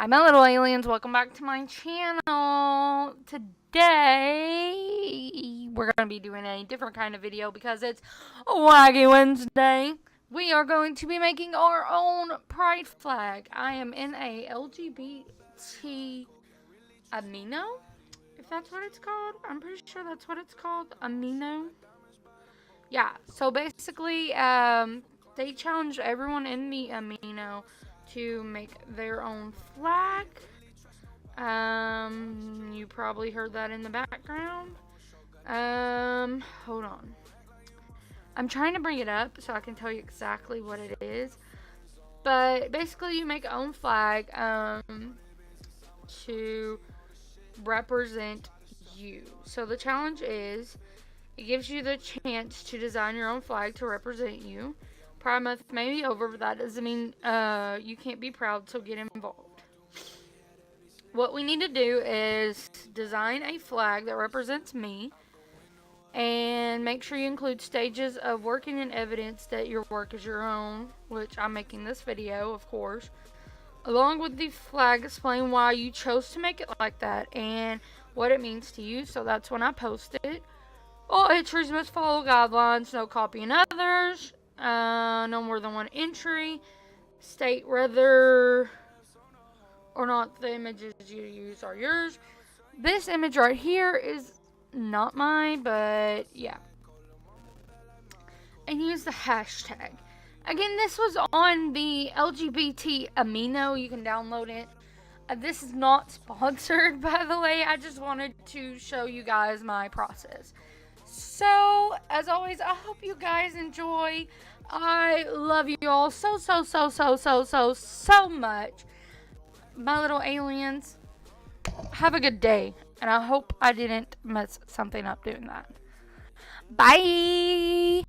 Hi, my little aliens. Welcome back to my channel. Today, we're going to be doing a different kind of video because it's Wacky Wednesday. We are going to be making our own pride flag. I am in a LGBT amino, if that's what it's called. I'm pretty sure that's what it's called. Amino. Yeah, so basically, they challenged everyone in the amino to make their own flag. You probably heard that in the background. Hold on. I'm trying to bring it up so I can tell you exactly what it is. But basically, you make your own flag, to represent you. So the challenge is, it gives you the chance to design your own flag to represent you. Pride Month may be over, but that doesn't mean you can't be proud, so get involved. What we need to do is design a flag that represents me, and make sure you include stages of working and evidence that your work is your own, which I'm making this video, of course. Along with the flag, explain why you chose to make it like that and what it means to you. So that's when I post it. All entries must follow guidelines, no copying others, no more than one entry. State whether or not the images you use are yours. This image right here is not mine, but yeah. And use the hashtag. Again, this was on the LGBT amino. You can download it. This is not sponsored, by the way. I just wanted to show you guys my process. So, as always, I hope you guys enjoy. I love you all so much. My little aliens, have a good day. And I hope I didn't mess something up doing that. Bye!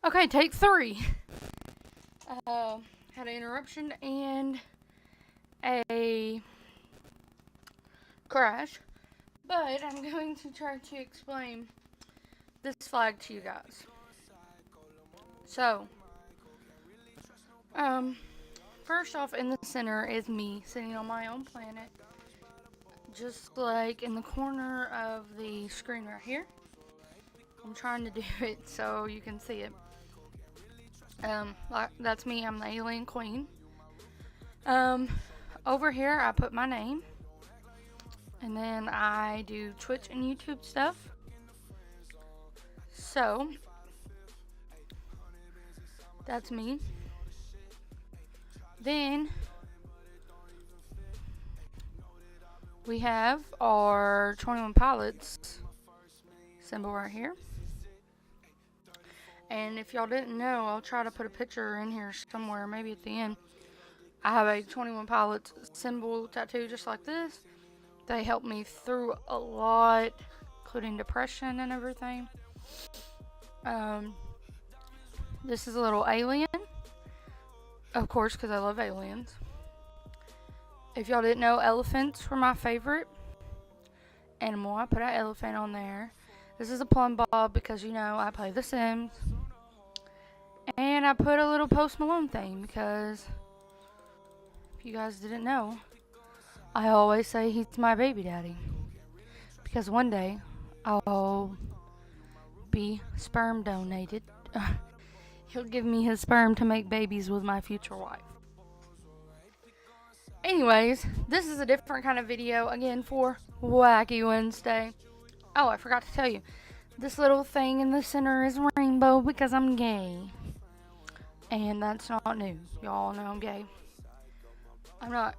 Okay, take 3. Had an interruption and a crash. But I'm going to try to explain this flag to you guys. So, first off, in the center is me sitting on my own planet. Just like in the corner of the screen right here. I'm trying to do it so you can see it. That's me. I'm the alien queen. Over here I put my name. And then I do Twitch and YouTube stuff. So, that's me. Then, we have our 21 Pilots symbol right here. And if y'all didn't know, I'll try to put a picture in here somewhere, maybe at the end. I have a 21 Pilots symbol tattoo just like this. They helped me through a lot, including depression and everything. This is a little alien. Of course, because I love aliens. If y'all didn't know, elephants were my favorite animal. I put an elephant on there. This is a plumb bob because, you know, I play The Sims. And I put a little Post Malone thing because, if you guys didn't know, I always say he's my baby daddy. Because one day, I'll be sperm donated. He'll give me his sperm to make babies with my future wife. Anyways, this is a different kind of video, again, for Wacky Wednesday. Oh, I forgot to tell you. This little thing in the center is rainbow because I'm gay. And that's not new. Y'all know I'm gay. I'm not...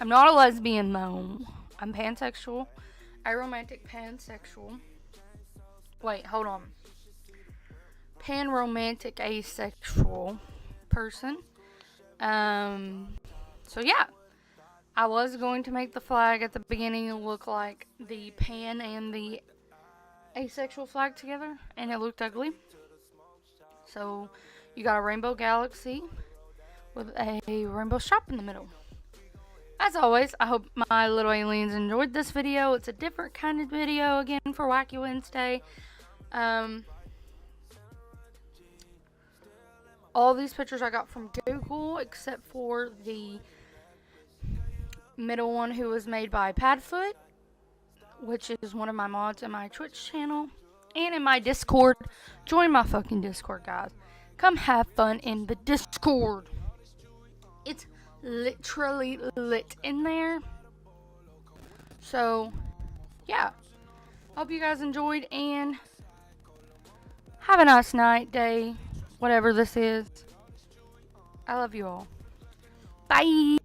I'm not a lesbian, though. I'm pansexual. Aromantic pansexual. Wait, hold on. Panromantic asexual person. So yeah. I was going to make the flag at the beginning look like the pan and the asexual flag together, and it looked ugly. So you got a rainbow galaxy with a rainbow stripe in the middle. As always, I hope my little aliens enjoyed this video. It's a different kind of video, again, for Wacky Wednesday. All these pictures I got from Google, except for the middle one, who was made by Padfoot, which is one of my mods in my Twitch channel, and in my Discord. Join my fucking Discord, guys. Come have fun in the Discord. It's literally lit in there. So, yeah. Hope you guys enjoyed, and have a nice night, day, whatever this is. I love you all. Bye.